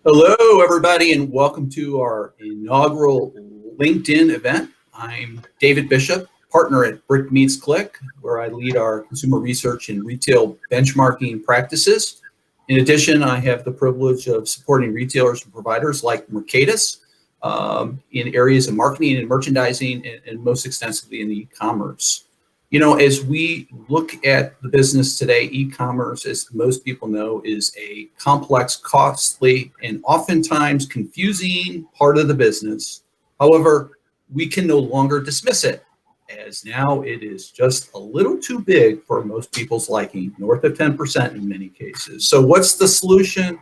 Hello, everybody, and welcome to our inaugural LinkedIn event. I'm David Bishop, partner at Brick Meets Click, where I lead our consumer research and retail benchmarking practices. In addition, I have the privilege of supporting retailers and providers like Mercatus in areas of marketing and merchandising, and most extensively in e-commerce. You know, as we look at the business today, e-commerce, as most people know, is a complex, costly, and oftentimes confusing part of the business. However, we can no longer dismiss it, as now it is just a little too big for most people's liking, north of 10% in many cases. So what's the solution?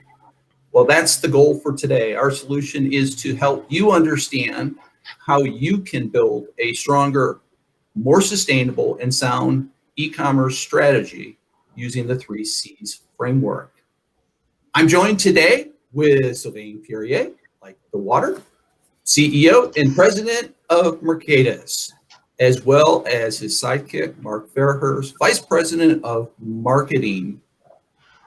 Well, that's the goal for today. Our solution is to help you understand how you can build a stronger, more sustainable and sound e-commerce strategy using the 3 C's framework. I'm joined today with Sylvain Perrier, like the water, CEO and president of Mercatus, as well as his sidekick, Mark Fairhurst, vice president of marketing.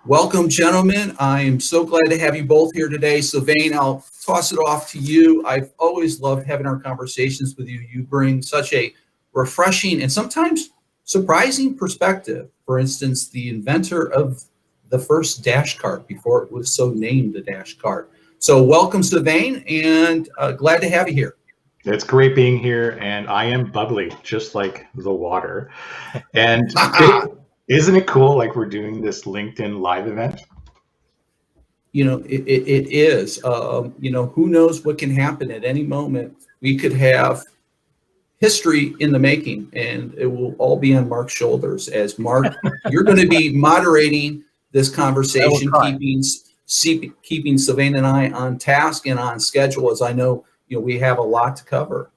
Welcome, gentlemen. I am so glad to have you both here today. Sylvain, I'll toss it off to you. I've always loved having our conversations with you. You bring such a refreshing and sometimes surprising perspective. For instance, the inventor of the first dash cart before it was so named a dash cart. So welcome, Sylvain, and glad to have you here. It's great being here, and I am bubbly, just like the water. And isn't it cool, like we're doing this LinkedIn live event? You know, it is. You know, who knows what can happen at any moment. We could have history in the making, and it will all be on Mark's shoulders. As Mark, you're going to be moderating this conversation, keeping Sylvain and I on task and on schedule, as I know, you know, we have a lot to cover.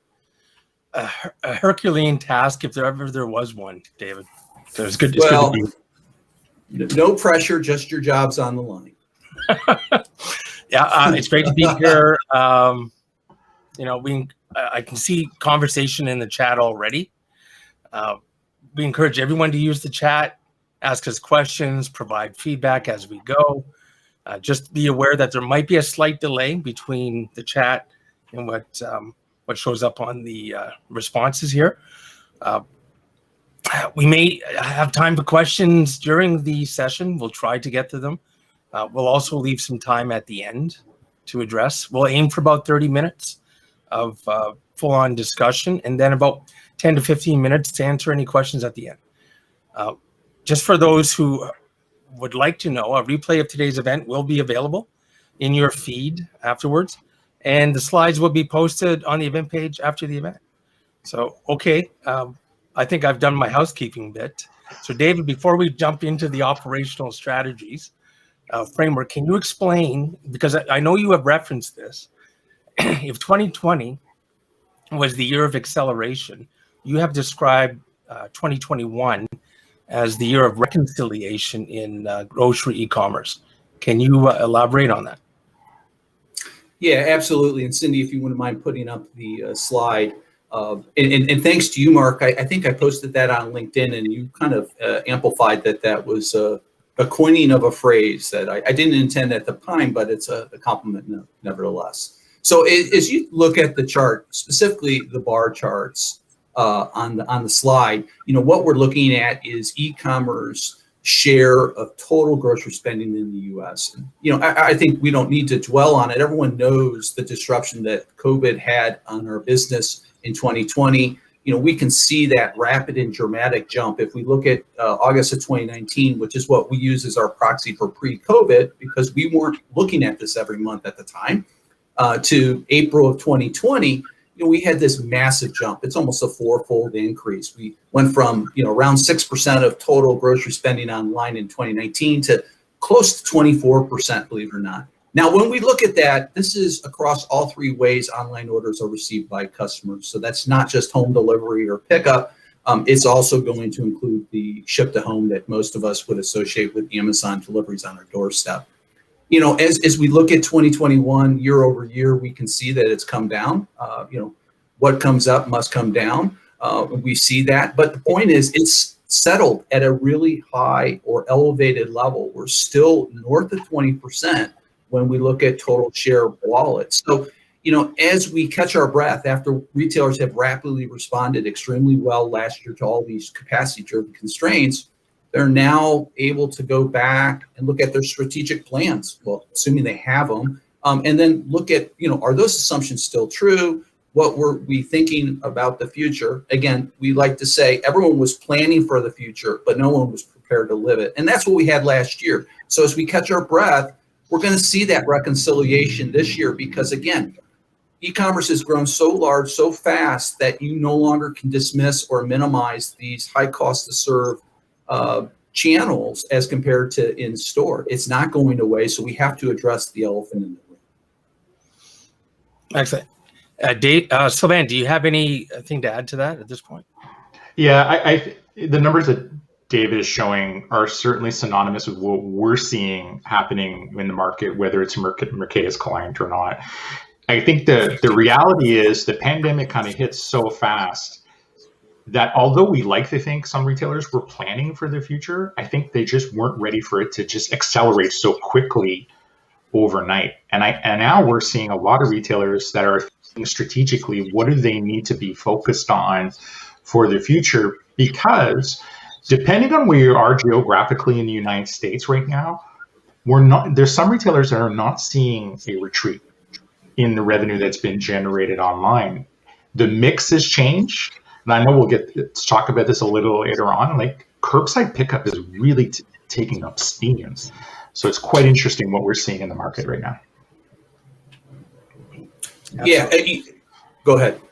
A Herculean task, if there was one, David. So it's good. Well, good to be. No pressure, just your job's on the line. Yeah, it's great to be here. You know, I can see conversation in the chat already. We encourage everyone to use the chat, ask us questions, provide feedback as we go. Just be aware that there might be a slight delay between the chat and what shows up on the responses here. We may have time for questions during the session. We'll try to get to them. We'll also leave some time at the end to address. We'll aim for about 30 minutes of full-on discussion, and then about 10 to 15 minutes to answer any questions at the end. Just for those who would like to know, a replay of today's event will be available in your feed afterwards, and the slides will be posted on the event page after the event. So, okay, I think I've done my housekeeping bit. So, David, before we jump into the operational strategies framework, can you explain, because I know you have referenced this, if 2020 was the year of acceleration, you have described 2021 as the year of reconciliation in grocery e-commerce. Can you elaborate on that? Yeah, absolutely. And Cindy, if you wouldn't mind putting up the slide. And thanks to you, Mark. I think I posted that on LinkedIn, and you kind of amplified that was a coining of a phrase that I didn't intend at the time, but it's a compliment nevertheless. So as you look at the chart, specifically the bar charts on the slide, you know, what we're looking at is e-commerce share of total grocery spending in the U.S. And, you know, I think we don't need to dwell on it. Everyone knows the disruption that COVID had on our business in 2020. You know, we can see that rapid and dramatic jump. If we look at August of 2019, which is what we use as our proxy for pre-COVID, because we weren't looking at this every month at the time, to April of 2020, you know, we had this massive jump. It's almost a fourfold increase. We went from, you know, around 6% of total grocery spending online in 2019 to close to 24%, believe it or not. Now, when we look at that, this is across all 3 ways online orders are received by customers. So that's not just home delivery or pickup. It's also going to include the ship to home that most of us would associate with Amazon deliveries on our doorstep. You know, as we look at 2021 year over year, we can see that it's come down. You know, what comes up must come down. We see that. But the point is, it's settled at a really high or elevated level. We're still north of 20%, when we look at total share of wallet. So, as we catch our breath after retailers have rapidly responded extremely well last year to all these capacity-driven constraints, they're now able to go back and look at their strategic plans. Well, assuming they have them, and then look at, are those assumptions still true? What were we thinking about the future? Again, we like to say everyone was planning for the future, but no one was prepared to live it. And that's what we had last year. So as we catch our breath, we're going to see that reconciliation this year because, again, e-commerce has grown so large, so fast that you no longer can dismiss or minimize these high cost to serve channels as compared to in store. It's not going away, so we have to address the elephant in the room. Excellent. Dave, Sylvain, do you have anything to add to that at this point? Yeah, the numbers that David is showing are certainly synonymous with what we're seeing happening in the market, whether it's Mercatus client or not. I think the reality is the pandemic kind of hit so fast that although we like to think some retailers were planning for the future, I think they just weren't ready for it to just accelerate so quickly overnight. And now we're seeing a lot of retailers that are thinking strategically, what do they need to be focused on for the future? Because depending on where you are geographically in the United States right now, there's some retailers that are not seeing a retreat in the revenue that's been generated online. The mix has changed. And I know we'll get to talk about this a little later on. Like curbside pickup is really taking up steam. So it's quite interesting what we're seeing in the market right now. Yeah, go ahead.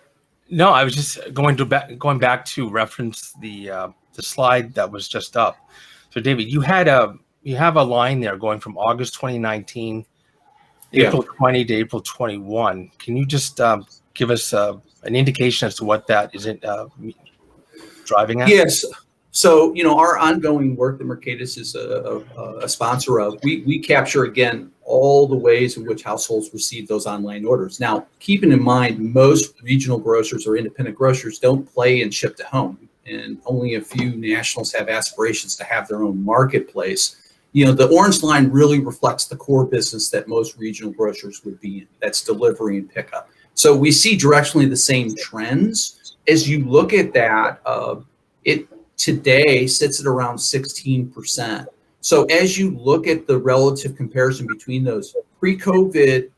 No, I was just going back to reference the slide that was just up. So David, you have a line there going from August 2019, April 20 to April 21. Can you just give us an indication as to what that is driving at? Yes. So, our ongoing work that Mercatus is a sponsor of, we capture, again, all the ways in which households receive those online orders. Now, keeping in mind, most regional grocers or independent grocers don't play in ship to home, and only a few nationals have aspirations to have their own marketplace. The orange line really reflects the core business that most regional grocers would be in. That's delivery and pickup. So we see directionally the same trends. As you look at that, it today sits at around 16%. So as you look at the relative comparison between those, pre-COVID,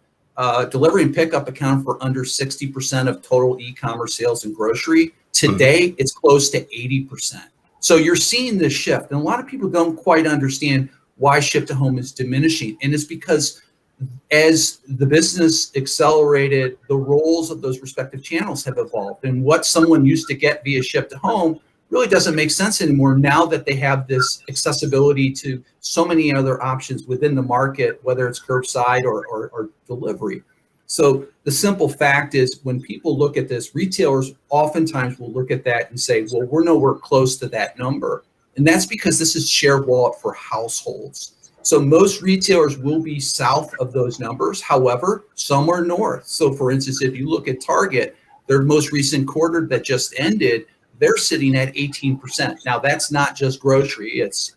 delivery and pickup account for under 60% of total e-commerce sales in grocery. Today, it's close to 80%. So you're seeing this shift. And a lot of people don't quite understand why ship to home is diminishing. And it's because as the business accelerated, the roles of those respective channels have evolved. And what someone used to get via ship to home really doesn't make sense anymore now that they have this accessibility to so many other options within the market, whether it's curbside or delivery. So the simple fact is when people look at this, retailers oftentimes will look at that and say, well, we're nowhere close to that number. And that's because this is share wallet for households. So most retailers will be south of those numbers. However, some are north. So for instance, if you look at Target, their most recent quarter that just ended, they're sitting at 18%. Now that's not just grocery; it's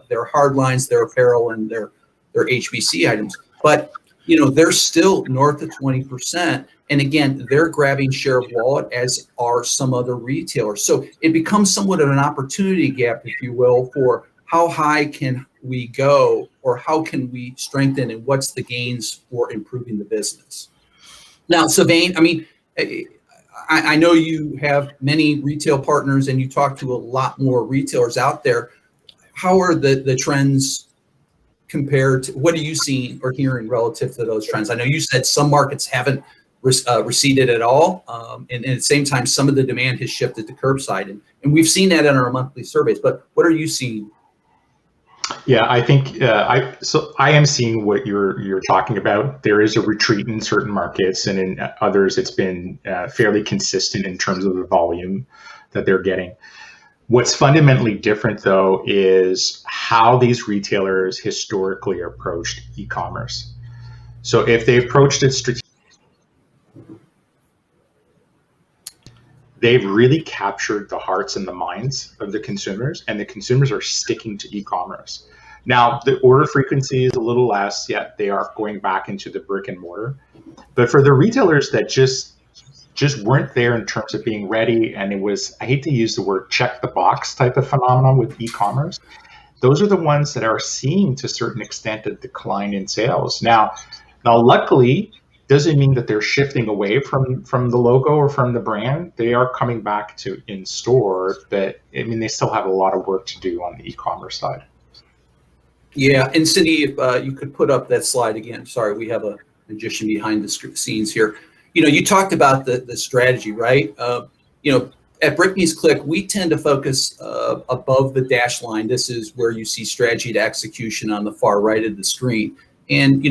their hard lines, their apparel, and their HBC items. But they're still north of 20%. And again, they're grabbing share of wallet, as are some other retailers. So it becomes somewhat of an opportunity gap, if you will, for how high can we go, or how can we strengthen, and what's the gains for improving the business. Now, Sylvain, I know you have many retail partners and you talk to a lot more retailers out there. How are the trends compared to, what are you seeing or hearing relative to those trends? I know you said some markets haven't receded at all. And at the same time, some of the demand has shifted to curbside. And we've seen that in our monthly surveys, but what are you seeing? Yeah, I think I am seeing what you're talking about. There is a retreat in certain markets, and in others, it's been fairly consistent in terms of the volume that they're getting. What's fundamentally different, though, is how these retailers historically approached e-commerce. So if they approached it strategically, they've really captured the hearts and the minds of the consumers, and the consumers are sticking to e-commerce. Now, the order frequency is a little less, yet they are going back into the brick and mortar. But for the retailers that just weren't there in terms of being ready, and it was, I hate to use the word check the box type of phenomenon with e-commerce, those are the ones that are seeing to a certain extent a decline in sales. Now luckily, doesn't mean that they're shifting away from the logo or from the brand. They are coming back to in store, but I mean, they still have a lot of work to do on the e-commerce side. Yeah, and Cindy, if you could put up that slide again. Sorry, we have a magician behind the scenes here. You talked about the strategy, right? At Brick Meets Click, we tend to focus above the dash line. This is where you see strategy to execution on the far right of the screen. And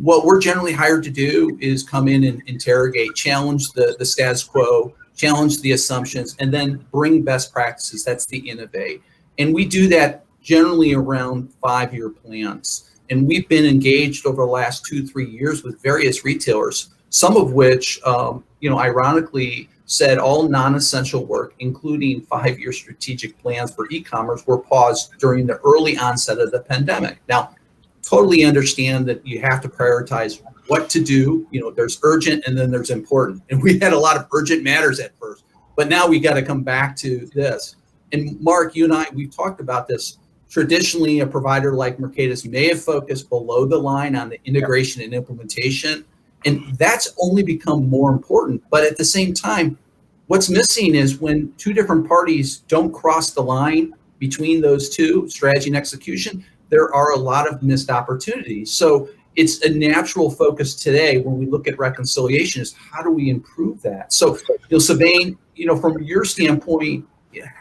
what we're generally hired to do is come in and interrogate, challenge the status quo, challenge the assumptions, and then bring best practices. That's the innovate. And we do that generally around 5-year plans. And we've been engaged over the last 2-3 years with various retailers, some of which, ironically, said all non-essential work, including 5-year strategic plans for e-commerce, were paused during the early onset of the pandemic. Now, totally understand that you have to prioritize what to do. There's urgent and then there's important. And we had a lot of urgent matters at first, but now we got to come back to this. And Mark, you and I, we've talked about this. Traditionally, a provider like Mercatus may have focused below the line on the integration and implementation. And that's only become more important. But at the same time, what's missing is when two different parties don't cross the line between those two, strategy and execution, there are a lot of missed opportunities. So it's a natural focus today when we look at reconciliation is how do we improve that? So, Sylvain, from your standpoint,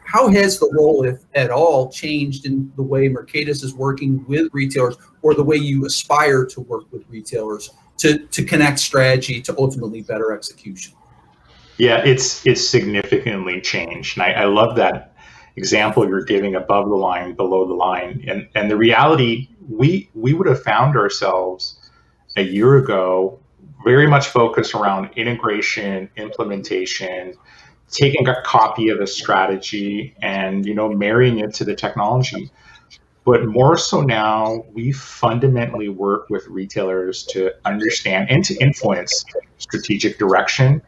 how has the role, if at all, changed in the way Mercatus is working with retailers or the way you aspire to work with retailers to connect strategy to ultimately better execution? Yeah, it's significantly changed. And I love that example you're giving, above the line, below the line. And the reality, we would have found ourselves a year ago very much focused around integration, implementation, taking a copy of a strategy and marrying it to the technology. But more so now, we fundamentally work with retailers to understand and to influence strategic direction,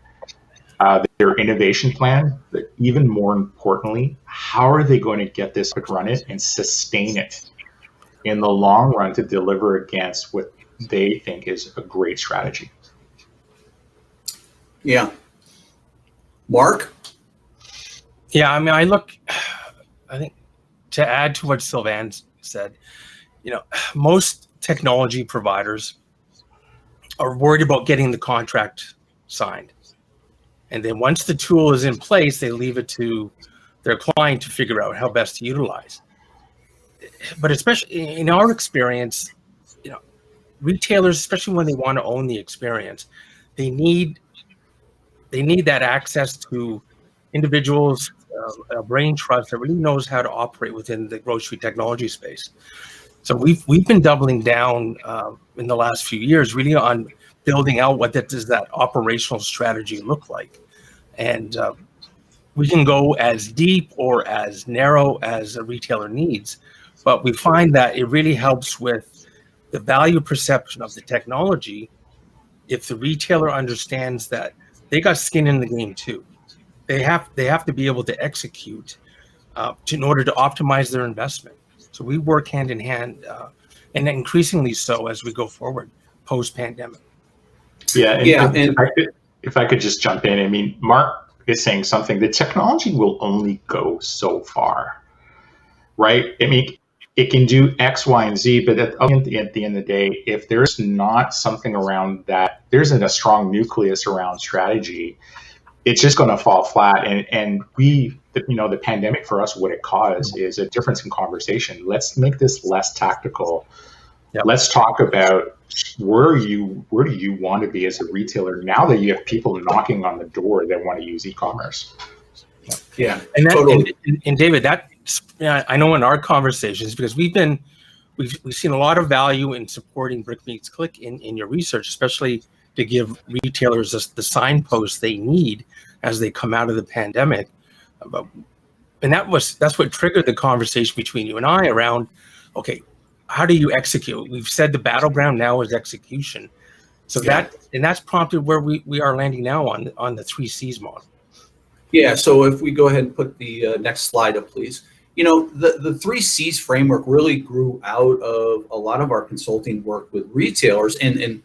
their innovation plan, but even more importantly, how are they going to get this to run it and sustain it in the long run to deliver against what they think is a great strategy? Yeah. Mark? Yeah, I mean, I think to add to what Sylvain said, most technology providers are worried about getting the contract signed. And then once the tool is in place, they leave it to their client to figure out how best to utilize. But especially in our experience, retailers, especially when they want to own the experience, they need that access to individuals, a brain trust that really knows how to operate within the grocery technology space. So we've been doubling down in the last few years, really on building out what does that operational strategy look like, and we can go as deep or as narrow as a retailer needs, but we find that it really helps with the value perception of the technology if the retailer understands that they got skin in the game too. They have to be able to execute in order to optimize their investment. So we work hand in hand, and increasingly so as we go forward post-pandemic. Yeah, and if I could just jump in, I mean, Mark is saying something. The technology will only go so far, right? I mean, it can do X, Y, and Z, but at the end of the day, if there's not something around that, there isn't a strong nucleus around strategy, it's just going to fall flat. And the pandemic for us, what it caused is a difference in conversation. Let's make this less tactical. Yep. Let's talk about where do you want to be as a retailer now that you have people knocking on the door that want to use e-commerce. Yeah, and totally. And David, I know in our conversations, because we've seen a lot of value in supporting Brick Meets Click in your research, especially to give retailers the signposts they need as they come out of the pandemic. And that's what triggered the conversation between you and I around, okay, how do you execute? We've said the battleground now is execution. So that's prompted where we are landing now on the 3 C's model. Yeah, so if we go ahead and put the next slide up, please. The 3 C's framework really grew out of a lot of our consulting work with retailers, and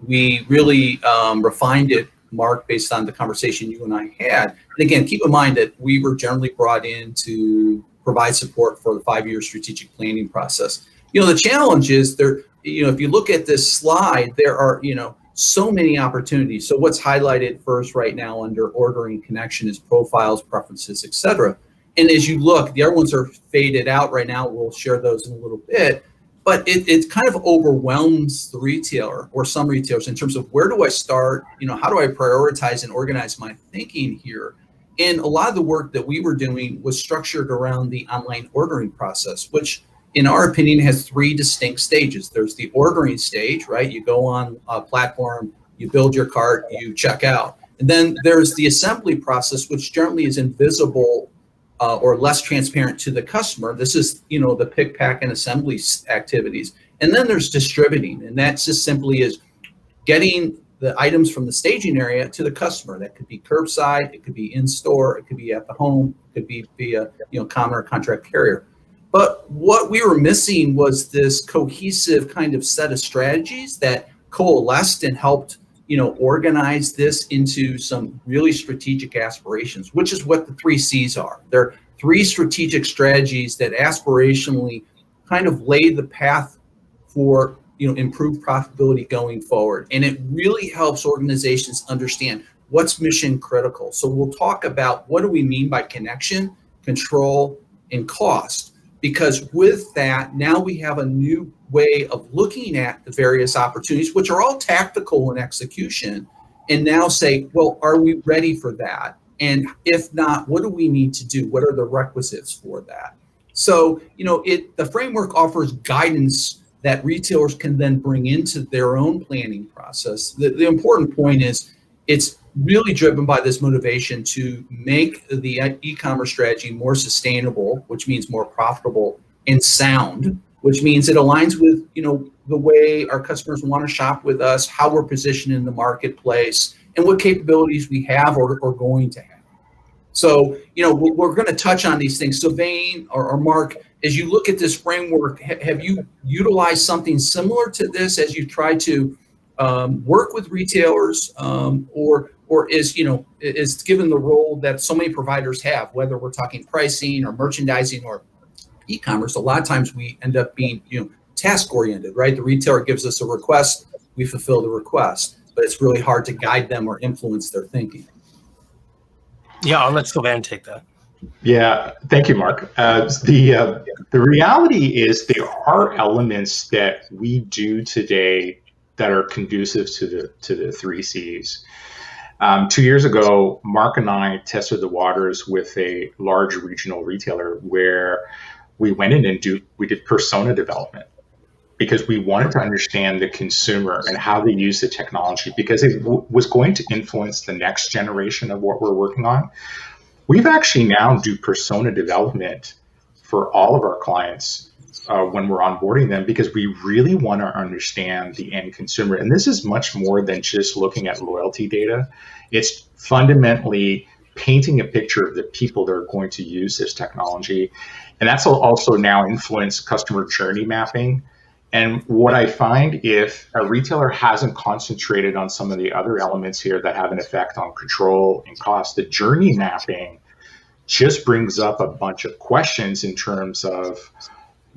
we really refined it, Mark, based on the conversation you and I had. And again, keep in mind that we were generally brought in to provide support for the 5-year strategic planning process. The challenge is there, if you look at this slide, there are, so many opportunities. So what's highlighted first right now under ordering connection is profiles, preferences, etc. And as you look, the other ones are faded out right now. We'll share those in a little bit, but it kind of overwhelms the retailer or some retailers in terms of where do I start? How do I prioritize and organize my thinking here? And a lot of the work that we were doing was structured around the online ordering process, which in our opinion has 3 distinct stages. There's the ordering stage, right? You go on a platform, you build your cart, you check out. And then there's the assembly process, which generally is invisible or less transparent to the customer. This is, the pick, pack, and assembly activities. And then there's distributing, and that's just simply is getting the items from the staging area to the customer. That could be curbside, it could be in store, it could be at the home, it could be via, common or contract carrier. But what we were missing was this cohesive kind of set of strategies that coalesced and helped, organize this into some really strategic aspirations, which is what the 3 C's are. They're 3 strategic strategies that aspirationally kind of lay the path for, improved profitability going forward. And it really helps organizations understand what's mission critical. So we'll talk about what do we mean by connection, control, and cost. Because with that, now we have a new way of looking at the various opportunities, which are all tactical in execution, and now say, well, are we ready for that? And if not, what do we need to do? What are the requisites for that? So, the framework offers guidance that retailers can then bring into their own planning process. The important point is it's really driven by this motivation to make the e-commerce strategy more sustainable, which means more profitable, and sound, which means it aligns with, the way our customers want to shop with us, how we're positioned in the marketplace, and what capabilities we have or going to have. So, we're going to touch on these things. So Vane or Mark, as you look at this framework, have you utilized something similar to this as you try to work with retailers, or is given the role that so many providers have, whether we're talking pricing or merchandising or e-commerce, a lot of times we end up being, task oriented, right? The retailer gives us a request, we fulfill the request, but it's really hard to guide them or influence their thinking. Yeah, I'll let Sylvain take that. Yeah, thank you, Mark. The reality is there are elements that we do today that are conducive to the 3 C's. 2 years ago, Mark and I tested the waters with a large regional retailer where we went in and we did persona development because we wanted to understand the consumer and how they use the technology because it was going to influence the next generation of what we're working on. We've actually now do persona development for all of our clients when we're onboarding them because we really want to understand the end consumer. And this is much more than just looking at loyalty data. It's fundamentally painting a picture of the people that are going to use this technology. And that's also now influenced customer journey mapping. And what I find, if a retailer hasn't concentrated on some of the other elements here that have an effect on control and cost, the journey mapping just brings up a bunch of questions in terms of,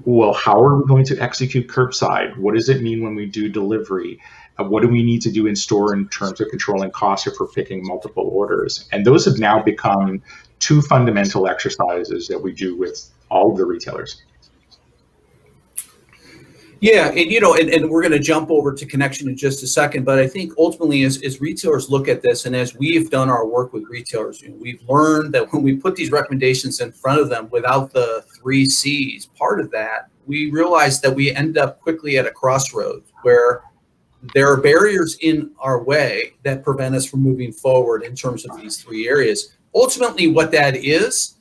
well, how are we going to execute curbside? What does it mean when we do delivery? What do we need to do in store in terms of controlling costs if we're picking multiple orders? And those have now become 2 fundamental exercises that we do with all of the retailers. Yeah, and we're going to jump over to connection in just a second, but I think ultimately as retailers look at this and as we've done our work with retailers, we've learned that when we put these recommendations in front of them without the 3 C's, part of that, we realized that we end up quickly at a crossroads where there are barriers in our way that prevent us from moving forward in terms of these 3 areas. Ultimately, what that is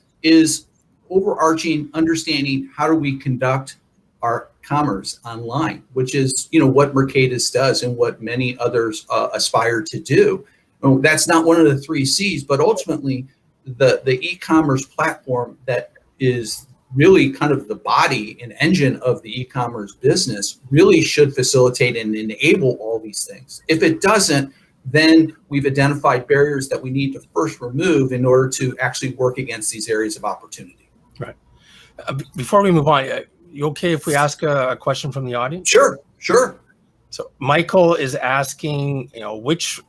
overarching understanding how do we conduct our commerce online, which is, what Mercatus does and what many others aspire to do. Well, that's not one of the 3 C's, but ultimately the e-commerce platform that is really kind of the body and engine of the e-commerce business really should facilitate and enable all these things. If it doesn't, then we've identified barriers that we need to first remove in order to actually work against these areas of opportunity. Right. Before we move on, you okay if we ask a question from the audience? Sure. So Michael is asking, which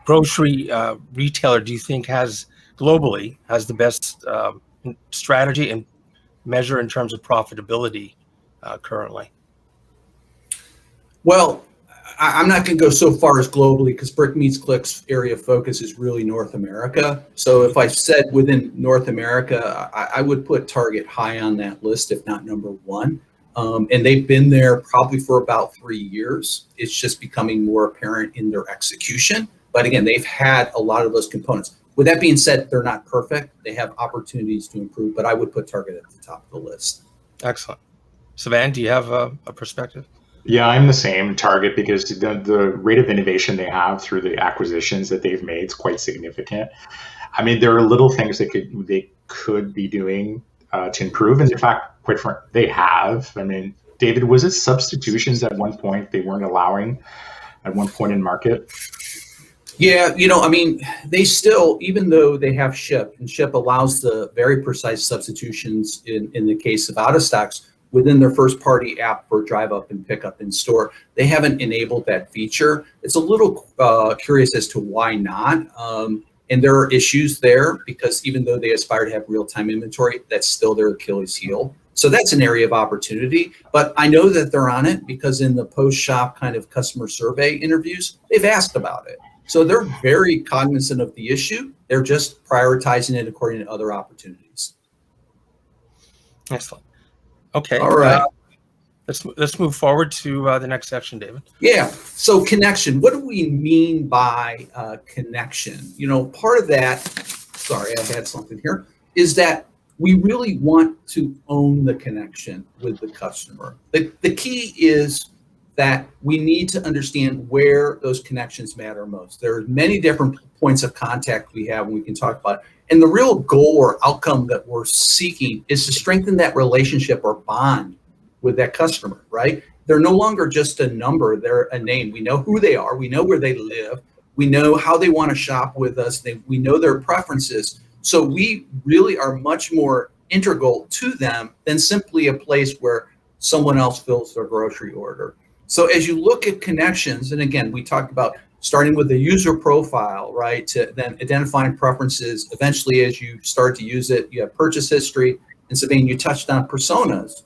grocery retailer do you think globally has the best strategy and measure in terms of profitability currently? Well, I'm not going to go so far as globally because Brick Meets Click's area of focus is really North America. So if I said within North America, I would put Target high on that list, if not number 1. And they've been there probably for about 3 years. It's just becoming more apparent in their execution. But again, they've had a lot of those components. With that being said, they're not perfect. They have opportunities to improve, but I would put Target at the top of the list. Excellent. Savan, do you have a perspective? Yeah, I'm the same, Target, because the rate of innovation they have through the acquisitions that they've made is quite significant. I mean, there are little things they could be doing to improve, and in fact, quite frankly, they have. I mean, David, was it substitutions at one point they weren't allowing at one point in market? Yeah, they still, even though they have Ship, and Ship allows the very precise substitutions in the case of out of stocks within their first party app for drive up and pick up in store, they haven't enabled that feature. It's a little curious as to why not. And there are issues there because even though they aspire to have real-time inventory, that's still their Achilles heel. So that's an area of opportunity, but I know that they're on it because in the post-shop kind of customer survey interviews, they've asked about it. So they're very cognizant of the issue. They're just prioritizing it according to other opportunities. Excellent. Okay. All right. Let's move forward to the next section, David. Yeah. So connection. What do we mean by connection? Part of that, sorry, I had something here, is that we really want to own the connection with the customer. The key is that we need to understand where those connections matter most. There are many different points of contact we have and we can talk about. And the real goal or outcome that we're seeking is to strengthen that relationship or bond with that customer, right? They're no longer just a number, they're a name. We know who they are, we know where they live, we know how they want to shop with us, we know their preferences. So we really are much more integral to them than simply a place where someone else fills their grocery order. So as you look at connections, and again, we talked about starting with the user profile, right, to then identifying preferences. Eventually, as you start to use it, you have purchase history, and Sabine, you touched on personas.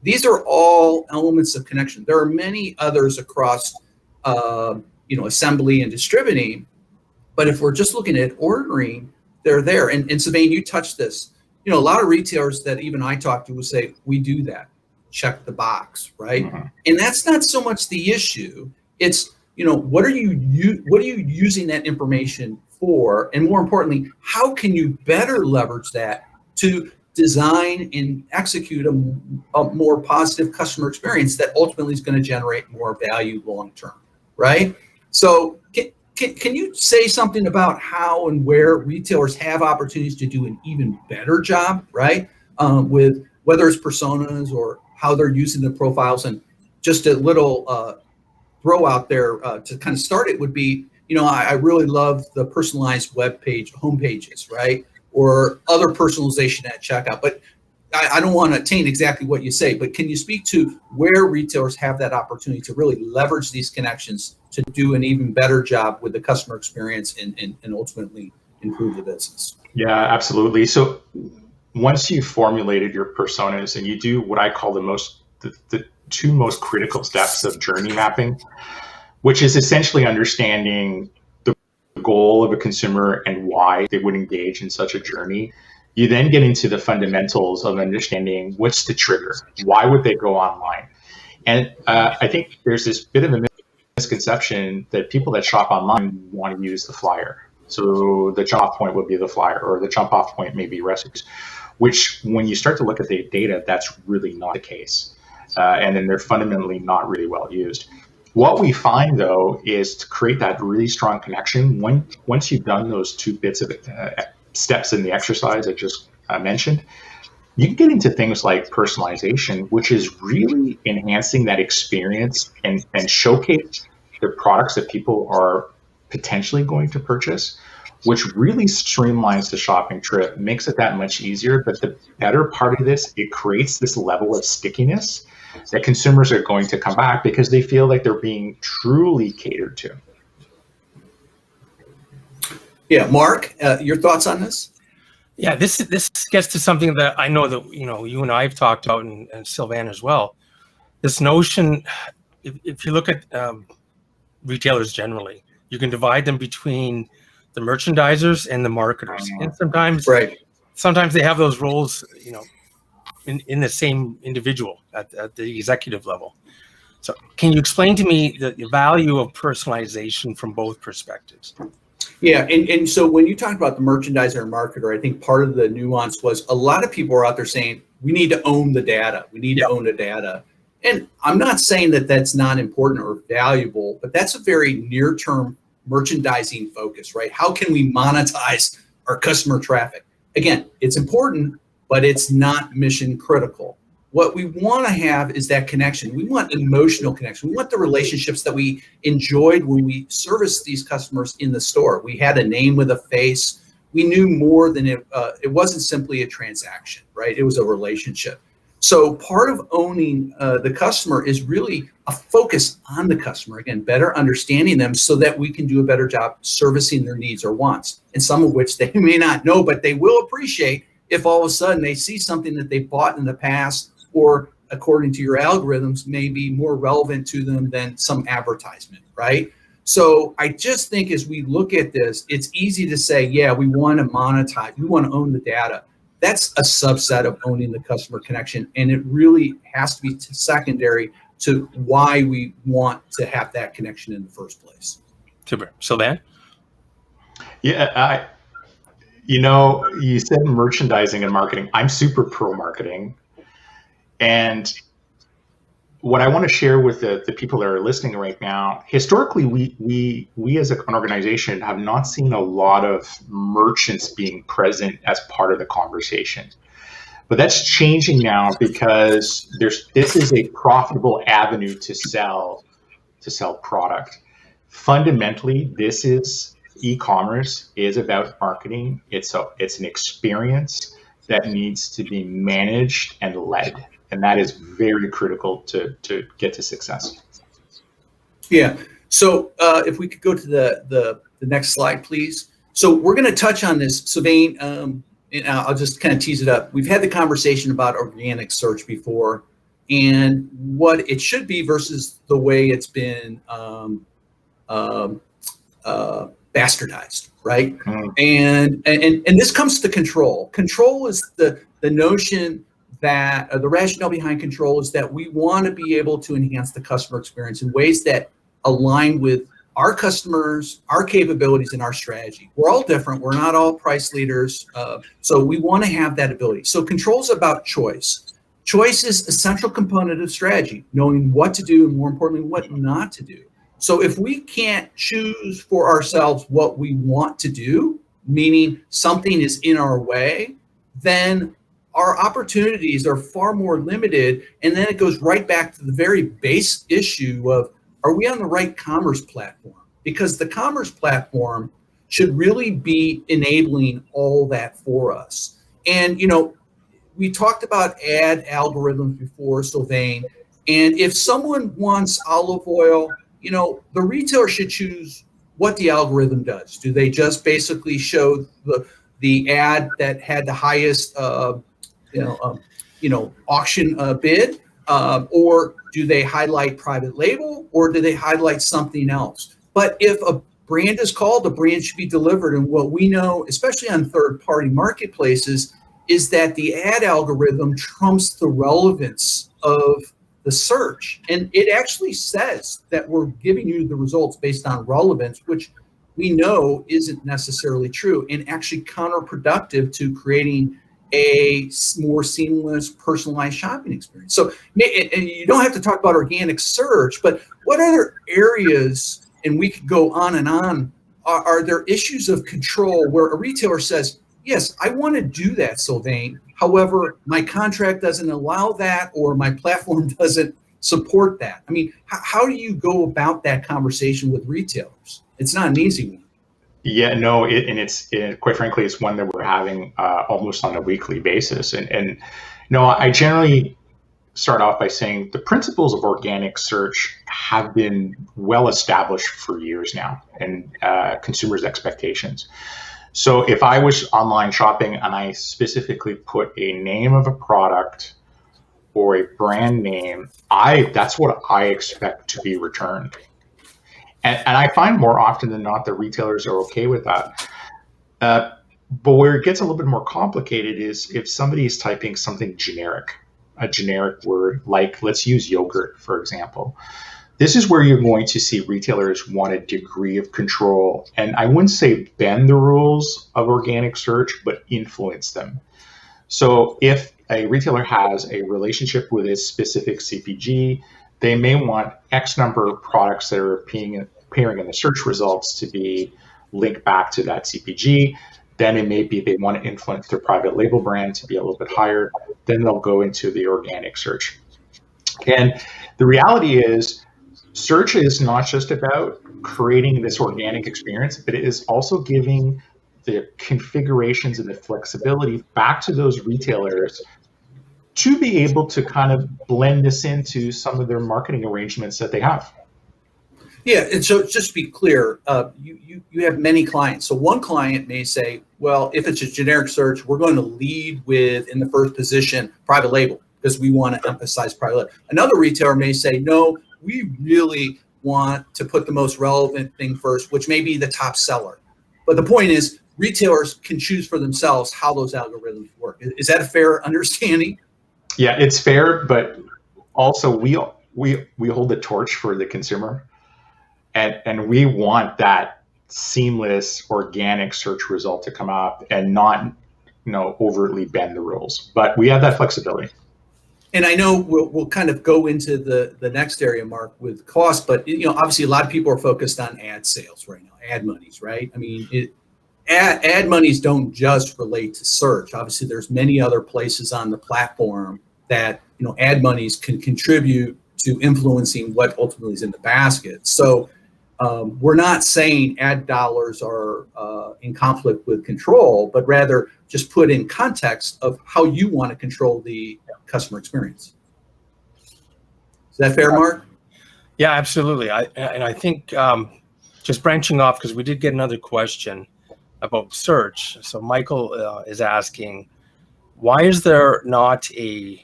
These are all elements of connection. There are many others across, assembly and distributing, but if we're just looking at ordering, they're there. And Sabine, you touched this. A lot of retailers that even I talk to will say, we do that. Check the box, right? Mm-hmm. And that's not so much the issue. It's, what are you using that information for? And more importantly, how can you better leverage that to design and execute a more positive customer experience that ultimately is going to generate more value long term, right? So can you say something about how and where retailers have opportunities to do an even better job, right? With whether it's personas or how they're using the profiles. And just a little throw out there to kind of start it would be, I really love the personalized web page, home pages, right? Or other personalization at checkout. But I don't want to taint exactly what you say, but can you speak to where retailers have that opportunity to really leverage these connections to do an even better job with the customer experience and ultimately improve the business? Yeah, absolutely. So once you've formulated your personas and you do what I call the two most critical steps of journey mapping, which is essentially understanding the goal of a consumer and why they would engage in such a journey, you then get into the fundamentals of understanding what's the trigger, why would they go online? And I think there's this bit of a misconception that people that shop online want to use the flyer. So the jump off point would be the flyer, or the jump off point may be recipes, which when you start to look at the data, that's really not the case. and then they're fundamentally not really well used. What we find, though, is to create that really strong connection. Once you've done those two bits of steps in the exercise I just mentioned, you can get into things like personalization, which is really enhancing that experience and showcase the products that people are potentially going to purchase, which really streamlines the shopping trip, makes it that much easier. But the better part of this, it creates this level of stickiness that consumers are going to come back because they feel like they're being truly catered to. Yeah, Mark, your thoughts on this? Yeah, this gets to something that I know that you and I have talked about, and Sylvain as well. This notion, if you look at retailers generally, you can divide them between the merchandisers and the marketers, and sometimes they have those roles, in the same individual at the executive level. So can you explain to me the value of personalization from both perspectives? Yeah, and so when you talk about the merchandiser and marketer, I think part of the nuance was a lot of people are out there saying, we need to own the data. We need to own the data. And I'm not saying that that's not important or valuable, but that's a very near-term merchandising focus, right? How can we monetize our customer traffic? Again, it's important, but it's not mission critical. What we want to have is that connection. We want emotional connection. We want the relationships that we enjoyed when we serviced these customers in the store. We had a name with a face. We knew more than it wasn't simply a transaction, right? It was a relationship. So part of owning the customer is really a focus on the customer. Again, better understanding them so that we can do a better job servicing their needs or wants, and some of which they may not know, but they will appreciate if all of a sudden they see something that they bought in the past or according to your algorithms may be more relevant to them than some advertisement, right? So I just think as we look at this, it's easy to say, yeah, we want to monetize, we want to own the data. That's a subset of owning the customer connection, and it really has to be secondary to why we want to have that connection in the first place. Super. Sylvain? Yeah, you said merchandising and marketing. I'm super pro marketing. And what I want to share with the people that are listening right now, historically, we as an organization have not seen a lot of merchants being present as part of the conversation. But that's changing now because this is a profitable avenue to sell product. Fundamentally, e-commerce is about marketing. It's an experience that needs to be managed and led. And that is very critical to get to success. Yeah. So if we could go to the next slide, please. So we're going to touch on this, Sylvain, and I'll just kind of tease it up. We've had the conversation about organic search before and what it should be versus the way it's been bastardized, right? And this comes to control. Control is the notion that the rationale behind control is that we want to be able to enhance the customer experience in ways that align with our customers, our capabilities, and our strategy. We're all different. We're not all price leaders. So we want to have that ability. So control is about choice. Choice is a central component of strategy, knowing what to do and more importantly, what not to do. So if we can't choose for ourselves what we want to do, meaning something is in our way, then our opportunities are far more limited. And then it goes right back to the very base issue of, are we on the right commerce platform? Because the commerce platform should really be enabling all that for us. And, we talked about ad algorithms before, Sylvain. And if someone wants olive oil, the retailer should choose what the algorithm does. Do they just basically show the ad that had the highest auction bid, or do they highlight private label, or do they highlight something else? But if a brand is called, a brand should be delivered. And what we know, especially on third-party marketplaces, is that the ad algorithm trumps the relevance of the search. And it actually says that we're giving you the results based on relevance, which we know isn't necessarily true and actually counterproductive to creating a more seamless, personalized shopping experience. So, and you don't have to talk about organic search, but what other areas, and we could go on and on, are there issues of control where a retailer says, yes, I want to do that, Sylvain. However, my contract doesn't allow that, or my platform doesn't support that. I mean, how do you go about that conversation with retailers? It's not an easy one. Yeah, no, it's quite frankly, it's one that we're having almost on a weekly basis. And I generally start off by saying the principles of organic search have been well established for years now, and consumers' expectations. So if I was online shopping and I specifically put a name of a product or a brand name, that's what I expect to be returned. And I find more often than not that retailers are okay with that. But where it gets a little bit more complicated is if somebody is typing something generic, a generic word, like let's use yogurt, for example. This is where you're going to see retailers want a degree of control. And I wouldn't say bend the rules of organic search, but influence them. So if a retailer has a relationship with a specific CPG, they may want X number of products that are appearing in the search results to be linked back to that CPG. Then it may be they want to influence their private label brand to be a little bit higher. Then they'll go into the organic search. And the reality is, search is not just about creating this organic experience, but it is also giving the configurations and the flexibility back to those retailers to be able to kind of blend this into some of their marketing arrangements that they have. Yeah, and so just to be clear, you have many clients. So one client may say, well, if it's a generic search, we're going to lead with, in the first position, private label, because we want to emphasize private label. Another retailer may say, no, we really want to put the most relevant thing first, which may be the top seller. But the point is, retailers can choose for themselves how those algorithms work. Is that a fair understanding? Yeah, it's fair, but also we hold the torch for the consumer. And we want that seamless organic search result to come up and not, overtly bend the rules. But we have that flexibility. And I know we'll kind of go into the next area, Mark, with cost. But obviously, a lot of people are focused on ad sales right now, ad monies, right? I mean, ad monies don't just relate to search. Obviously, there's many other places on the platform that ad monies can contribute to influencing what ultimately is in the basket. So we're not saying ad dollars are in conflict with control, but rather just put in context of how you want to control the customer experience. Is that fair, Mark? Yeah, absolutely. I think just branching off, because we did get another question about search. So Michael is asking, why is there not a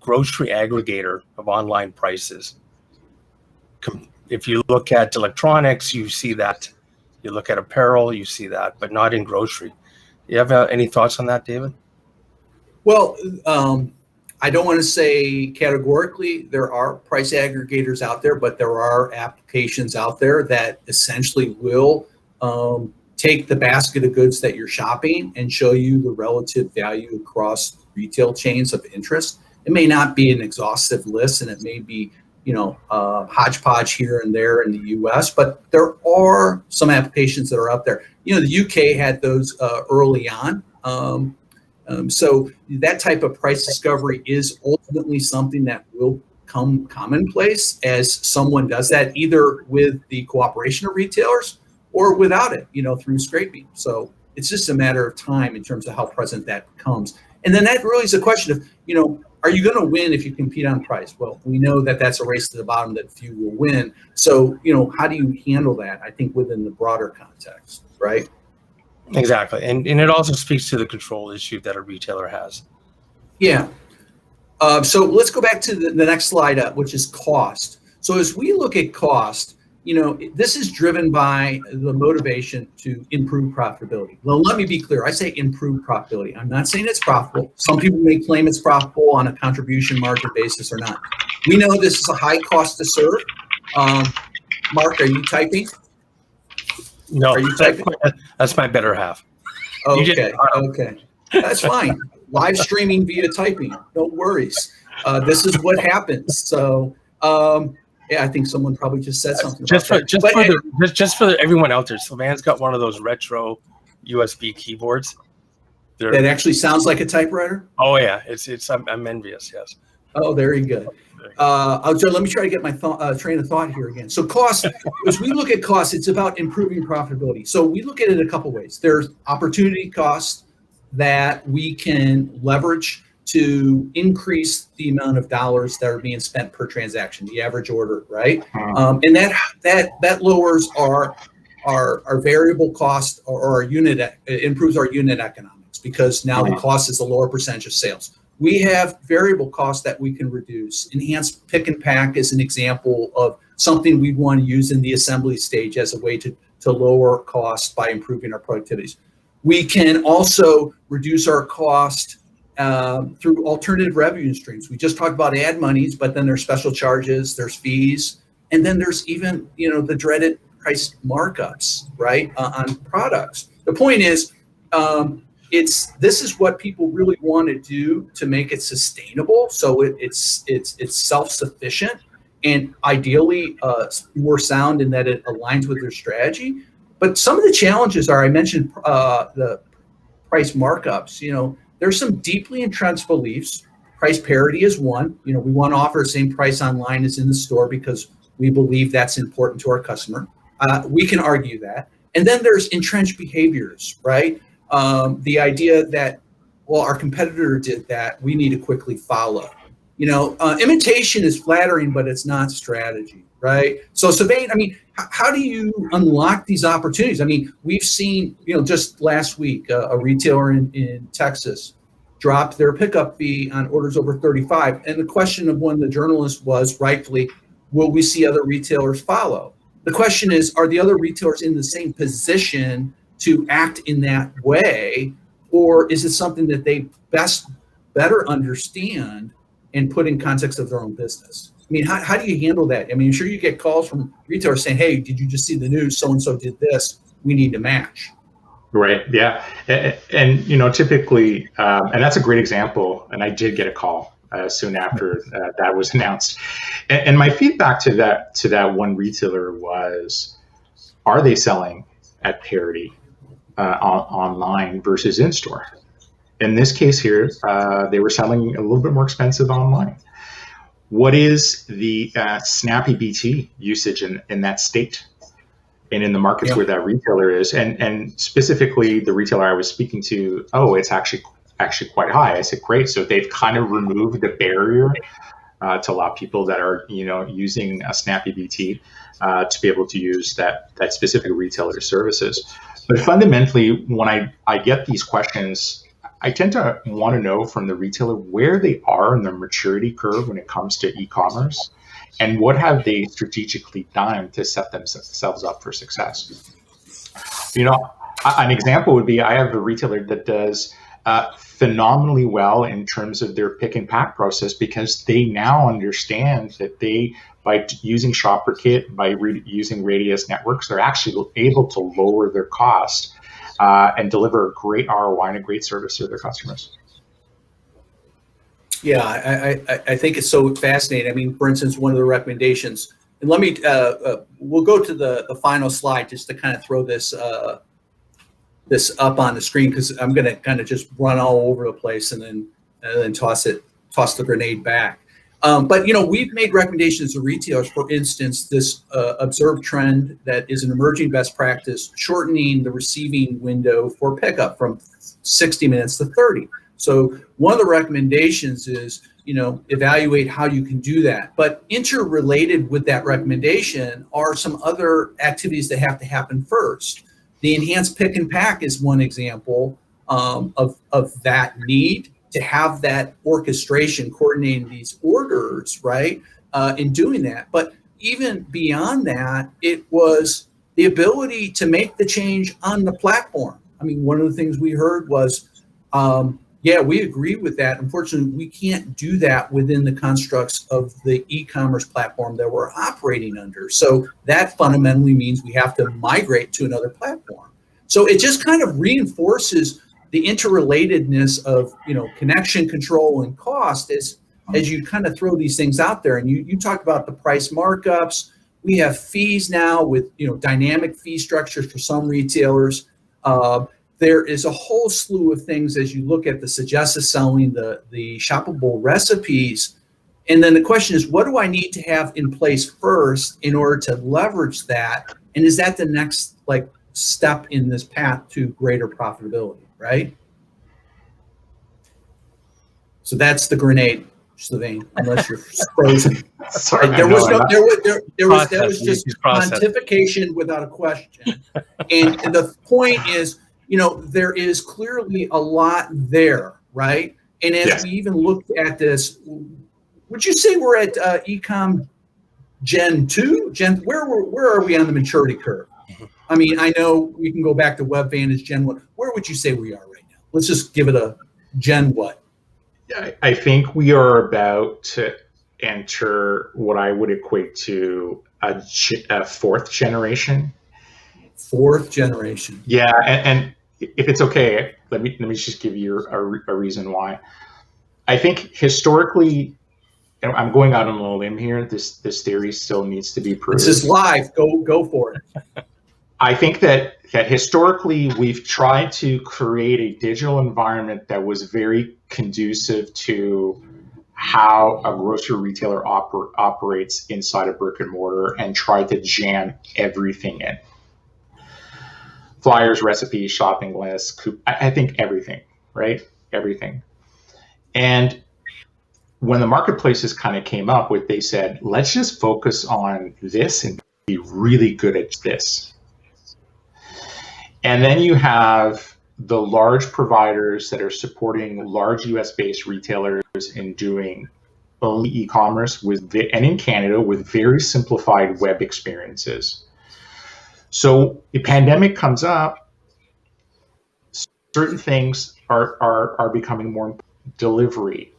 grocery aggregator of online prices? If you look at electronics, you see that. You look at apparel, you see that, but not in grocery. You have any thoughts on that, David? Well, I don't want to say categorically there are price aggregators out there, but there are applications out there that essentially will take the basket of goods that you're shopping and show you the relative value across retail chains of interest. It may not be an exhaustive list, and it may be hodgepodge here and there in the US, but there are some applications that are out there. The UK had those early on. So that type of price discovery is ultimately something that will come commonplace as someone does that, either with the cooperation of retailers or without it, through scraping. So it's just a matter of time in terms of how present that becomes. And then that really is a question of, are you going to win if you compete on price? Well, we know that that's a race to the bottom, that few will win. So, how do you handle that? I think within the broader context, right? Exactly. And it also speaks to the control issue that a retailer has. Yeah. So let's go back to the next slide up, which is cost. So as we look at cost, this is driven by the motivation to improve profitability. Well, let me be clear. I say improve profitability. I'm not saying it's profitable. Some people may claim it's profitable on a contribution margin basis or not. We know this is a high cost to serve. Mark, are you typing? No, are you typing? That's my better half. Okay. That's fine. Live streaming via typing, no worries. This is what happens. So, yeah, I think someone probably just said something. Just for everyone out there, Sylvan's got one of those retro USB keyboards. That actually sounds like a typewriter. Oh yeah, I'm envious. Yes. Oh, very good. So let me try to get my train of thought here again. So cost, as we look at cost, it's about improving profitability. So we look at it a couple ways. There's opportunity costs that we can leverage to increase the amount of dollars that are being spent per transaction, the average order, right? And that lowers our variable cost or our unit, improves our unit economics because now the cost is a lower percentage of sales. We have variable costs that we can reduce. Enhanced pick and pack is an example of something we want to use in the assembly stage as a way to lower costs by improving our productivities. We can also reduce our cost through alternative revenue streams. We just talked about ad monies, but then there's special charges, there's fees, and then there's even the dreaded price markups, right, on products. The point is, this is what people really want to do to make it sustainable. So it's self-sufficient and ideally more sound in that it aligns with their strategy. But some of the challenges are, I mentioned the price markups. There's some deeply entrenched beliefs. Price parity is one. We want to offer the same price online as in the store because we believe that's important to our customer. We can argue that. And then there's entrenched behaviors, right? The idea that, well, our competitor did that, we need to quickly follow. Imitation is flattering, but it's not strategy, right? So Sylvain, how do you unlock these opportunities? We've seen, just last week, a retailer in Texas dropped their pickup fee on orders over 35. And the question of one of the journalists was, rightfully, will we see other retailers follow? The question is, are the other retailers in the same position to act in that way, or is it something that they better understand and put in context of their own business? How do you handle that? I'm sure you get calls from retailers saying, hey, did you just see the news? So-and-so did this. We need to match. Right. Yeah. And typically, and that's a great example. And I did get a call soon after that was announced. And my feedback to that one retailer was, are they selling at parity online versus in-store? In this case here, they were selling a little bit more expensive online. What is the snappy BT usage in that state and in the markets where that retailer is? And specifically the retailer I was speaking to, it's actually quite high. I said, great. So they've kind of removed the barrier to allow people that are using a snappy BT to be able to use that specific retailer services. But fundamentally, when I get these questions, I tend to want to know from the retailer where they are in their maturity curve when it comes to e-commerce, and what have they strategically done to set themselves up for success. An example would be, I have a retailer that does phenomenally well in terms of their pick and pack process, because they now understand that by using Shopper Kit, by using Radius networks, they're actually able to lower their cost and deliver a great ROI and a great service to their customers. Yeah, I think it's so fascinating. For instance, one of the recommendations, and let me, we'll go to the final slide just to kind of throw this up on the screen, because I'm going to kind of just run all over the place and then toss the grenade back. But we've made recommendations to retailers. For instance, this observed trend that is an emerging best practice, shortening the receiving window for pickup from 60 minutes to 30. So one of the recommendations is, evaluate how you can do that. But interrelated with that recommendation are some other activities that have to happen first. The enhanced pick and pack is one example of that need to have that orchestration, coordinating these orders, right, in doing that. But even beyond that, it was the ability to make the change on the platform. One of the things we heard was, we agree with that. Unfortunately, we can't do that within the constructs of the e-commerce platform that we're operating under. So that fundamentally means we have to migrate to another platform. So it just kind of reinforces the interrelatedness of, connection, control, and cost as you kind of throw these things out there. And you talked about the price markups. We have fees now with, dynamic fee structures for some retailers. There is a whole slew of things as you look at the suggested selling, the shoppable recipes. And then the question is, what do I need to have in place first in order to leverage that? And is that the next step in this path to greater profitability, right? So that's the grenade, Sylvain, unless you're frozen. Sorry, there was just pontification without a question. And the point is, there is clearly a lot there, right? And as we even looked at this, would you say we're at eCom Gen 2? Where are we on the maturity curve? I mean, I know we can go back to Web Vantage Gen 1. Where would you say we are right now? Let's just give it a Gen what? I think we are about to enter what I would equate to a fourth generation. Fourth generation. Yeah, and if it's okay, let me just give you a reason why. I think historically, and I'm going out on a limb here. This theory still needs to be proven. This is live. Go for it. I think that historically we've tried to create a digital environment that was very conducive to how a grocery retailer operates inside a brick and mortar, and tried to jam everything in. Flyers, recipes, shopping lists, I think everything, right? Everything. And when the marketplaces kind of came up with, they said, let's just focus on this and be really good at this. And then you have the large providers that are supporting large US-based retailers in doing only e-commerce and in Canada with very simplified web experiences. So the pandemic comes up, certain things are becoming more delivery,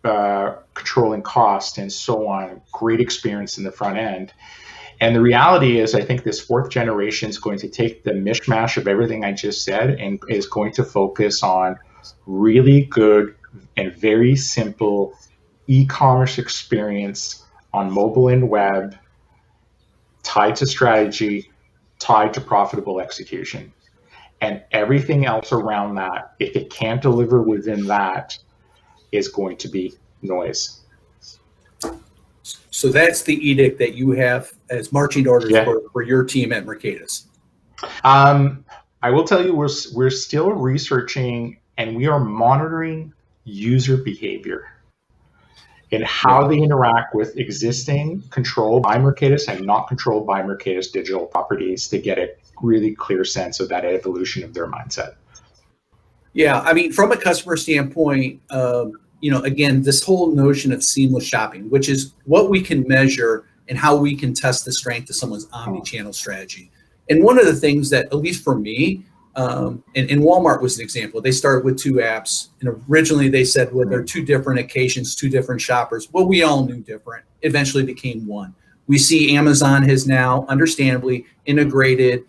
controlling cost, and so on, great experience in the front end. And the reality is, I think this fourth generation is going to take the mishmash of everything I just said and is going to focus on really good and very simple e-commerce experience on mobile and web, tied to strategy, tied to profitable execution. And everything else around that, if it can't deliver within that, is going to be noise. So that's the edict that you have as marching orders for your team at Mercatus. I will tell you, we're still researching and we are monitoring user behavior and how they interact with existing controlled by Mercatus and not controlled by Mercatus digital properties to get a really clear sense of that evolution of their mindset. Yeah, I mean, from a customer standpoint, again, this whole notion of seamless shopping, which is what we can measure and how we can test the strength of someone's omni-channel strategy. And one of the things that, at least for me, and Walmart was an example, they started with 2 apps. And originally they said, well, they're 2 different occasions, 2 different shoppers. Well, we all knew different. Eventually became one. We see Amazon has now, understandably, integrated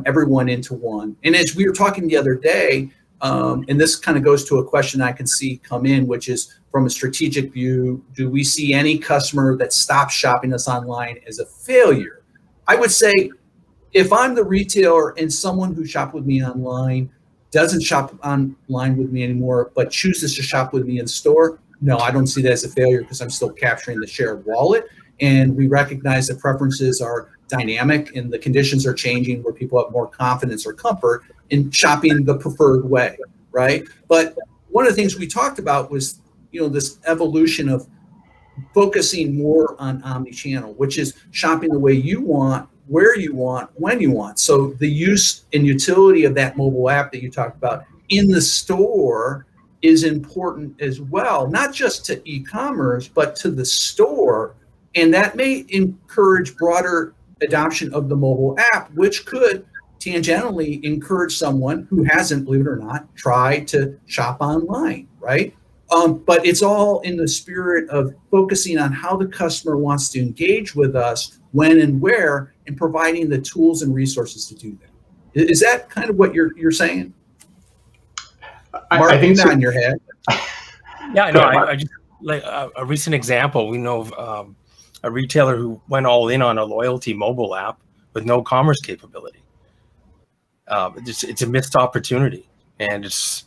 everyone into one. And as we were talking the other day, and this kind of goes to a question I can see come in, which is from a strategic view, do we see any customer that stops shopping us online as a failure? I would say if I'm the retailer and someone who shopped with me online doesn't shop online with me anymore, but chooses to shop with me in store, no, I don't see that as a failure because I'm still capturing the share of wallet. And we recognize that preferences are dynamic and the conditions are changing where people have more confidence or comfort in shopping the preferred way, right? But one of the things we talked about was, this evolution of focusing more on omni-channel, which is shopping the way you want, where you want, when you want. So the use and utility of that mobile app that you talked about in the store is important as well, not just to e-commerce, but to the store. And that may encourage broader adoption of the mobile app, which could tangentially encourage someone who hasn't, believe it or not, tried to shop online, right? But it's all in the spirit of focusing on how the customer wants to engage with us, when and where, and providing the tools and resources to do that. Is that kind of what you're saying? Mark, I think you're nodding your head. Yeah, I know. I just like a recent example. We know of a retailer who went all in on a loyalty mobile app with no commerce capability. It's a missed opportunity, and it's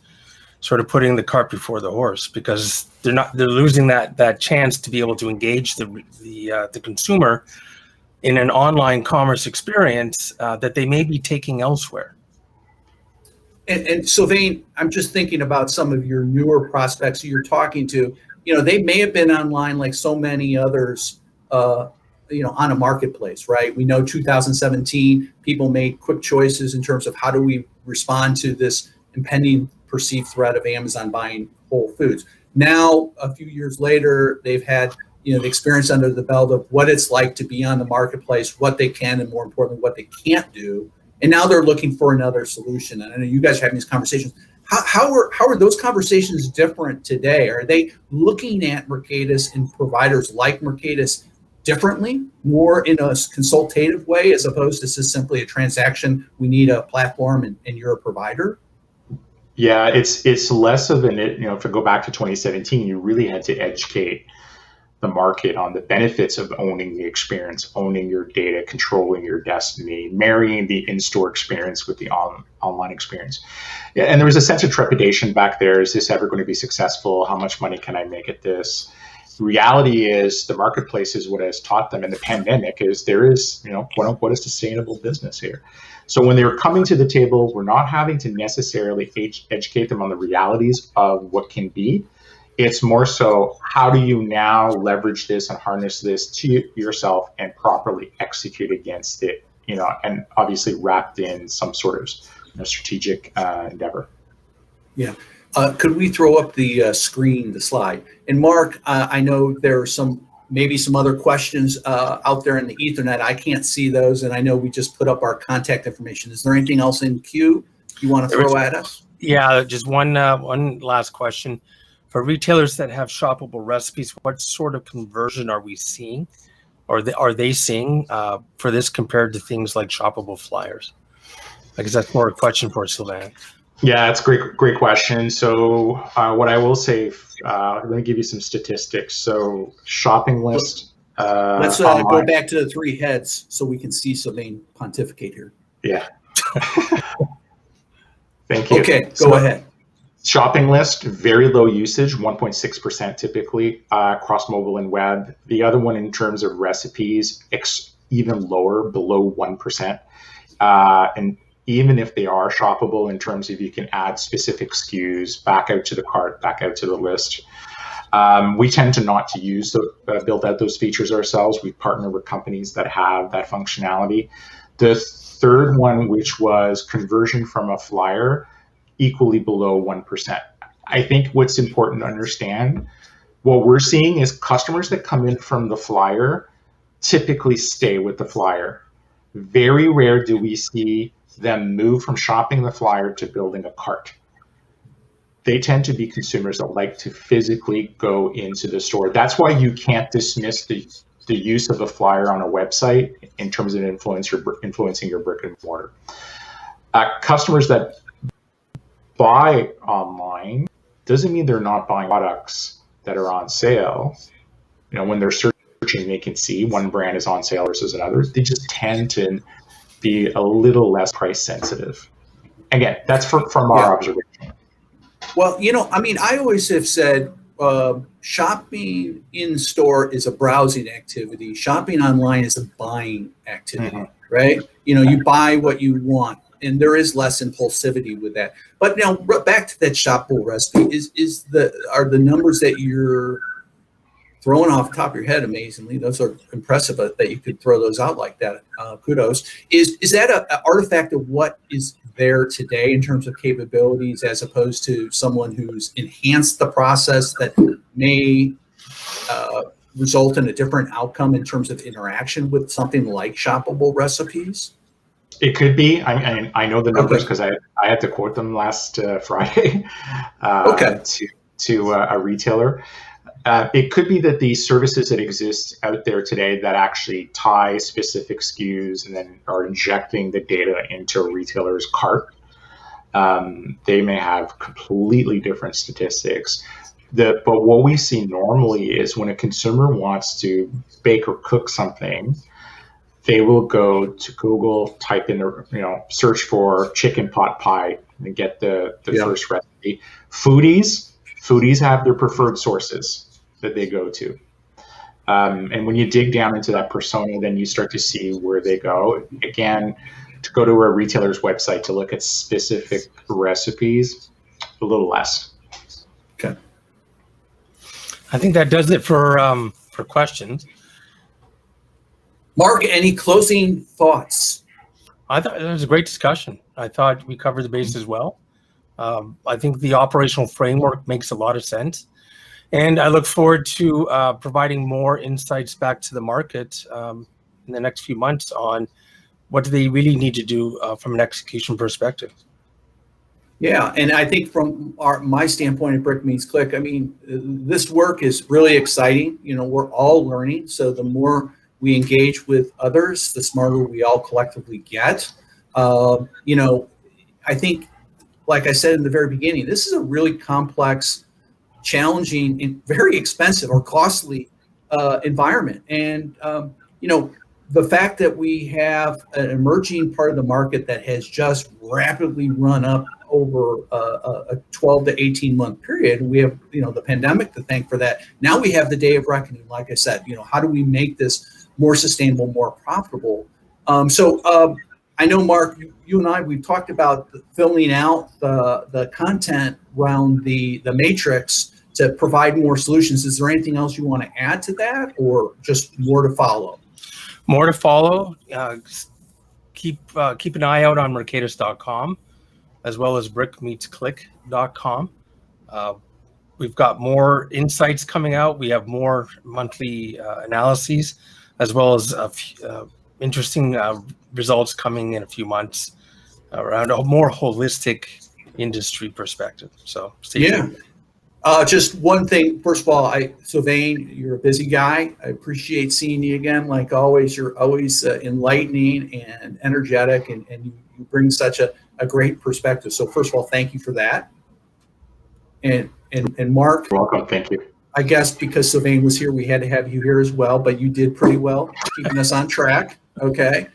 sort of putting the cart before the horse, because they're losing that chance to be able to engage the consumer in an online commerce experience that they may be taking elsewhere. And Sylvain, I'm just thinking about some of your newer prospects you're talking to. They may have been online like so many others, on a marketplace, right? We know 2017, people made quick choices in terms of how do we respond to this impending perceived threat of Amazon buying Whole Foods. Now, a few years later, they've had the experience under the belt of what it's like to be on the marketplace, what they can, and more importantly, what they can't do. And now they're looking for another solution. And I know you guys are having these conversations. How are those conversations different today? Are they looking at Mercatus and providers like Mercatus differently, more in a consultative way, as opposed to just simply a transaction? We need a platform and you're a provider. Yeah, it's less of an, if I go back to 2017, you really had to educate the market on the benefits of owning the experience, owning your data, controlling your destiny, marrying the in-store experience with the online experience. Yeah, and there was a sense of trepidation back there. Is this ever going to be successful? How much money can I make at this? The reality is the marketplace is what has taught them in the pandemic is there is, quote unquote, a sustainable business here. So when they're coming to the table, we're not having to necessarily educate them on the realities of what can be. It's more so, how do you now leverage this and harness this to yourself and properly execute against it, and obviously wrapped in some sort of strategic endeavor. Yeah. Could we throw up the screen, the slide? And Mark, I know there are maybe some other questions out there in the Ethernet. I can't see those, and I know we just put up our contact information. Is there anything else in queue you want to throw at us? Yeah, just one last question. For retailers that have shoppable recipes, what sort of conversion are we seeing, or are they seeing for this compared to things like shoppable flyers? I guess that's more a question for Sylvain. Yeah, that's a great question. So what I will say, let me give you some statistics. So shopping list. Let's go back to the three heads so we can see Sylvain pontificate here. Yeah. Thank you. Okay, go ahead. Shopping list, very low usage, 1.6% typically across mobile and web. The other one in terms of recipes, even lower, below 1%. And even if they are shoppable in terms of you can add specific SKUs back out to the cart, back out to the list. We tend to not to use build out those features ourselves. We partner with companies that have that functionality. The third one, which was conversion from a flyer, equally below 1%. I think what's important to understand, what we're seeing is customers that come in from the flyer typically stay with the flyer. Very rare do we see them move from shopping the flyer to building a cart. They tend to be consumers that like to physically go into the store. That's why you can't dismiss the use of a flyer on a website in terms of influencing your brick and mortar. Customers that buy online doesn't mean they're not buying products that are on sale. When they're searching, they can see one brand is on sale versus another. They just tend to be a little less price sensitive. Again, that's from our observation. Well, I always have said shopping in store is a browsing activity. Shopping online is a buying activity, right? You buy what you want. And there is less impulsivity with that. But now back to that shoppable recipe, are the numbers that you're throwing off the top of your head amazingly? Those are impressive that you could throw those out like that. Kudos. Is that an artifact of what is there today in terms of capabilities, as opposed to someone who's enhanced the process that may result in a different outcome in terms of interaction with something like shoppable recipes? It could be. I know the numbers because I had to quote them last Friday to a retailer. It could be that the services that exist out there today that actually tie specific SKUs and then are injecting the data into a retailer's cart They may have completely different statistics. But what we see normally is when a consumer wants to bake or cook something, they will go to Google, type in, search for chicken pot pie and get the first recipe. Foodies have their preferred sources that they go to. And when you dig down into that persona, then you start to see where they go. Again, to go to a retailer's website to look at specific recipes, a little less. Okay. I think that does it for questions. Mark, any closing thoughts? I thought it was a great discussion. I thought we covered the bases well. I think the operational framework makes a lot of sense. And I look forward to providing more insights back to the market in the next few months on what do they really need to do from an execution perspective. Yeah, and I think from my standpoint at Brick Meets Click, I mean, this work is really exciting. We're all learning. So the more we engage with others, the smarter we all collectively get. I think, like I said in the very beginning, this is a really complex, challenging, and very expensive or costly environment. And, the fact that we have an emerging part of the market that has just rapidly run up over a 12 to 18 month period, we have, the pandemic to thank for that. Now we have the day of reckoning. Like I said, how do we make this more sustainable, more profitable? I know, Mark, you and I, we've talked about filling out the content around the matrix to provide more solutions. Is there anything else you want to add to that, or just more to follow? More to follow. Keep an eye out on Mercatus.com as well as brickmeetsclick.com. We've got more insights coming out. We have more monthly analyses, as well as interesting results coming in a few months around a more holistic industry perspective. So stay tuned. Just one thing. First of all, Sylvain, you're a busy guy. I appreciate seeing you again. Like always, you're always enlightening and energetic, and you bring such a great perspective. So first of all, thank you for that. And Mark, you're welcome. Thank you. I guess because Sylvain was here, we had to have you here as well, but you did pretty well keeping us on track. Okay.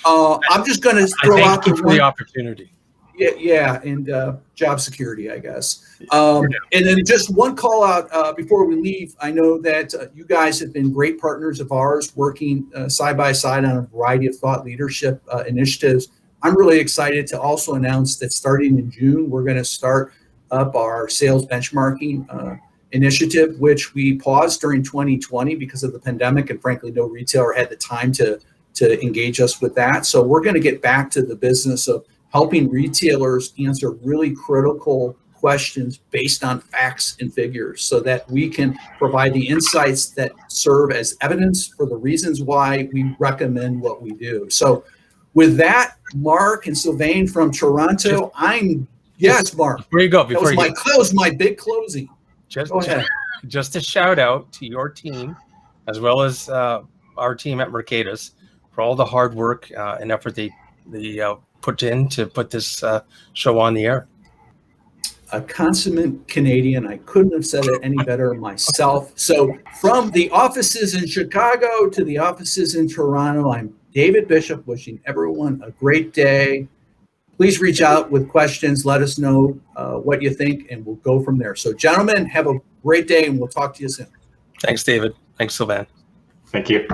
I'm just going to throw out the opportunity. Yeah, and job security, I guess. And then just one call out before we leave. I know that you guys have been great partners of ours, working side by side on a variety of thought leadership initiatives. I'm really excited to also announce that starting in June, we're going to start up our sales benchmarking initiative, which we paused during 2020 because of the pandemic, and frankly, no retailer had the time to engage us with that. So we're going to get back to the business of helping retailers answer really critical questions based on facts and figures so that we can provide the insights that serve as evidence for the reasons why we recommend what we do. So with that, Mark and Sylvain from Toronto, Mark. Before you go, that was my big closing. Just a shout out to your team, as well as our team at Mercatus, for all the hard work and effort they put in to put this show on the air. A consummate Canadian. I couldn't have said it any better myself. So from the offices in Chicago to the offices in Toronto, I'm David Bishop, wishing everyone a great day. Please reach out with questions. Let us know what you think, and we'll go from there. So gentlemen, have a great day, and we'll talk to you soon. Thanks, David. Thanks, Sylvain. Thank you.